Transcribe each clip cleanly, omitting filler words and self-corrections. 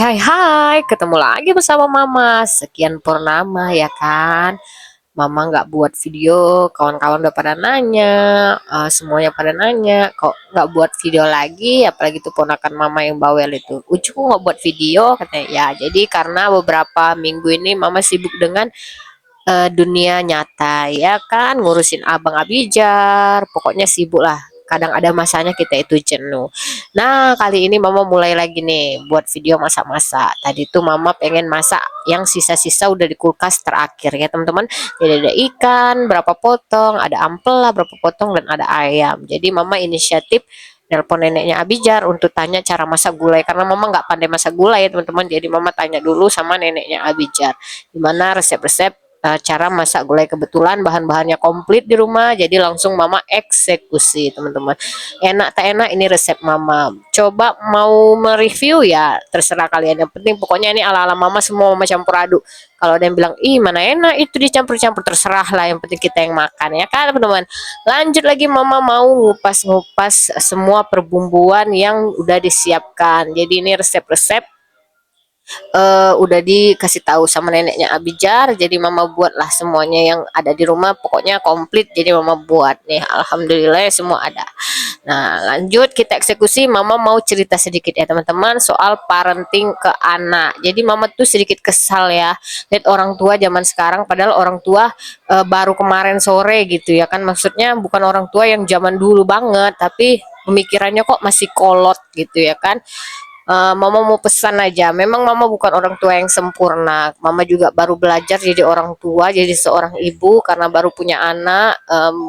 Hai, ketemu lagi bersama Mama. Sekian purnama ya kan. Mama nggak buat video, kawan-kawan udah pada nanya, semuanya pada nanya, kok nggak buat video lagi, apalagi tuh ponakan Mama yang bawel itu. Ucu kok nggak buat video, katanya. Ya, jadi karena beberapa minggu ini Mama sibuk dengan dunia nyata ya kan, ngurusin abang Abijar, pokoknya sibuk lah. Kadang ada masanya kita itu jenuh. Nah, kali ini Mama mulai lagi nih buat video masak-masak. Tadi tuh Mama pengen masak yang sisa-sisa udah di kulkas terakhir ya teman-teman. Jadi ada ikan berapa potong, ada ampela berapa potong, dan ada ayam. Jadi Mama inisiatif nelpon neneknya Abijar untuk tanya cara masak gulai, karena Mama nggak pandai masak gulai ya teman-teman. Jadi Mama tanya dulu sama neneknya Abijar gimana resep-resep cara masak gulai. Kebetulan bahan-bahannya komplit di rumah, jadi langsung Mama eksekusi teman-teman. Enak tak enak ini resep Mama. Coba mau mereview ya terserah kalian. Yang penting pokoknya ini ala-ala Mama, semua Mama campur aduk. Kalau ada yang bilang ih mana enak itu dicampur-campur, terserah lah, yang penting kita yang makan ya kan teman-teman. Lanjut lagi, Mama mau ngupas-ngupas semua perbumbuan yang udah disiapkan. Jadi ini resep-resep udah dikasih tahu sama neneknya Abijar, jadi Mama buatlah semuanya yang ada di rumah, pokoknya komplit, jadi Mama buat nih, alhamdulillah ya semua ada. Nah, lanjut kita eksekusi. Mama mau cerita sedikit ya teman-teman soal parenting ke anak. Jadi Mama tuh sedikit kesal ya lihat orang tua zaman sekarang, padahal orang tua baru kemarin sore gitu ya kan, maksudnya bukan orang tua yang zaman dulu banget, tapi pemikirannya kok masih kolot gitu ya kan. Mama mau pesan aja, memang Mama bukan orang tua yang sempurna. Mama juga baru belajar jadi orang tua, jadi seorang ibu, karena baru punya anak,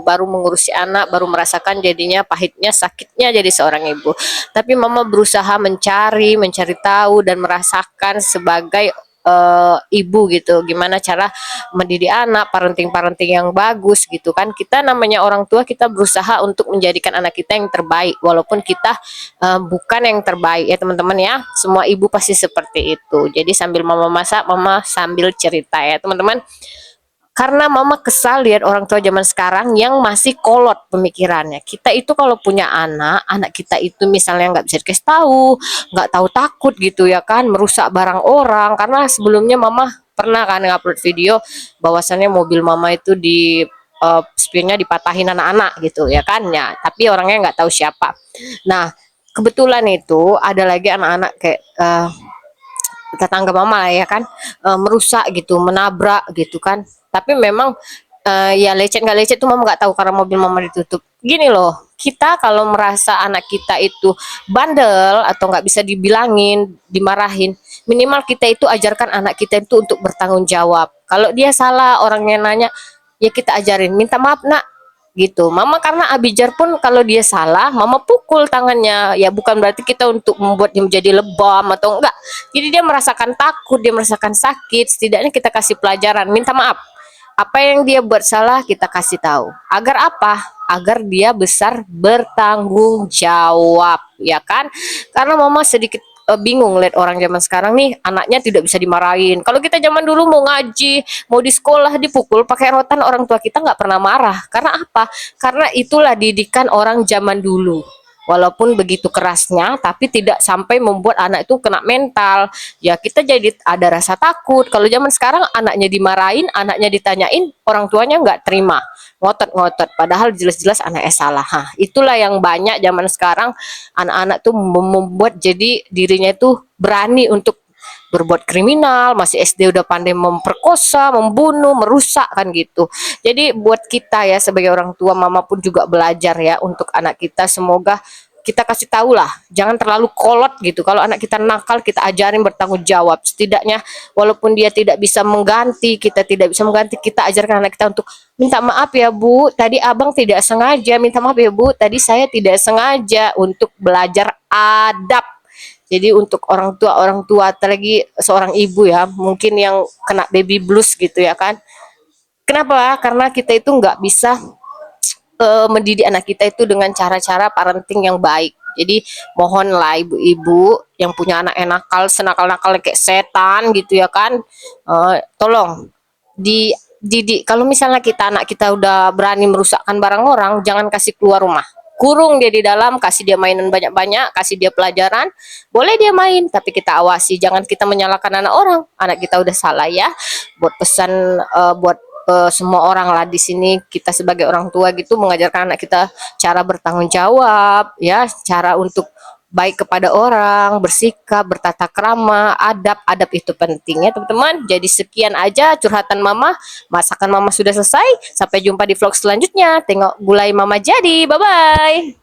baru mengurusi anak, baru merasakan jadinya pahitnya, sakitnya jadi seorang ibu. Tapi Mama berusaha mencari tahu dan merasakan sebagai ibu gitu, gimana cara mendidik anak, parenting yang bagus gitu kan. Kita namanya orang tua, kita berusaha untuk menjadikan anak kita yang terbaik, walaupun kita bukan yang terbaik ya teman-teman ya. Semua ibu pasti seperti itu. Jadi sambil Mama masak, Mama sambil cerita ya teman-teman. Karena Mama kesal lihat orang tua zaman sekarang yang masih kolot pemikirannya. Kita itu kalau punya anak kita itu misalnya nggak bisa dikasih tahu, nggak tahu, takut gitu ya kan, merusak barang orang. Karena sebelumnya Mama pernah kan ngupload video bahwasannya mobil Mama itu di spionnya dipatahin anak-anak gitu ya kan ya, tapi orangnya nggak tahu siapa. Nah, kebetulan itu ada lagi anak-anak kayak tetangga Mama ya kan, merusak gitu, menabrak gitu kan. Tapi memang ya lecet nggak lecet tuh Mama nggak tahu, karena mobil Mama ditutup. Gini loh, kita kalau merasa anak kita itu bandel atau nggak bisa dibilangin, dimarahin, minimal kita itu ajarkan anak kita itu untuk bertanggung jawab. Kalau dia salah, orangnya nanya, ya kita ajarin, minta maaf nak, gitu. Mama karena Abijar pun kalau dia salah, Mama pukul tangannya. Ya bukan berarti kita untuk membuat dia menjadi lebam atau enggak. Jadi dia merasakan takut, dia merasakan sakit, setidaknya kita kasih pelajaran, minta maaf. Apa yang dia buat salah kita kasih tahu. Agar apa? Agar dia besar bertanggung jawab, ya kan? Karena Mama sedikit bingung lihat orang zaman sekarang nih, anaknya tidak bisa dimarahin. Kalau kita zaman dulu mau ngaji, mau di sekolah dipukul pakai rotan, orang tua kita nggak pernah marah. Karena apa? Karena itulah didikan orang zaman dulu. Walaupun begitu kerasnya, tapi tidak sampai membuat anak itu kena mental. Ya kita jadi ada rasa takut. Kalau zaman sekarang anaknya dimarahin, anaknya ditanyain, orang tuanya nggak terima, ngotot-ngotot. Padahal jelas-jelas anaknya salah. Hah, itulah yang banyak zaman sekarang, anak-anak tuh membuat jadi dirinya itu berani untuk berbuat kriminal, masih SD udah pandai memperkosa, membunuh, merusak kan gitu. Jadi buat kita ya sebagai orang tua, Mama pun juga belajar ya untuk anak kita. Semoga kita kasih tahu lah, jangan terlalu kolot gitu. Kalau anak kita nakal, kita ajarin bertanggung jawab. Setidaknya walaupun dia tidak bisa mengganti, kita tidak bisa mengganti, kita ajarkan anak kita untuk minta maaf ya Bu, tadi abang tidak sengaja, minta maaf ya Bu, tadi saya tidak sengaja, untuk belajar adab. Jadi untuk orang tua apalagi seorang ibu ya, mungkin yang kena baby blues gitu ya kan. Kenapa? Karena kita itu nggak bisa mendidik anak kita itu dengan cara-cara parenting yang baik. Jadi mohonlah ibu-ibu yang punya anak nakal, senakal-nakal kayak setan gitu ya kan, tolong dididik. Kalau misalnya anak kita udah berani merusakkan barang orang, jangan kasih keluar rumah. kurung dia di dalam, kasih dia mainan banyak-banyak, kasih dia pelajaran, boleh dia main, tapi kita awasi, jangan kita menyalahkan anak orang. Anak kita udah salah ya. Buat pesan buat semua orang lah di sini, kita sebagai orang tua gitu mengajarkan anak kita cara bertanggung jawab ya, cara untuk baik kepada orang, bersikap, bertata krama, adab itu penting ya teman-teman. Jadi sekian aja curhatan mama, masakan mama sudah selesai. Sampai jumpa di vlog selanjutnya. Tengok gulai mama jadi. Bye bye.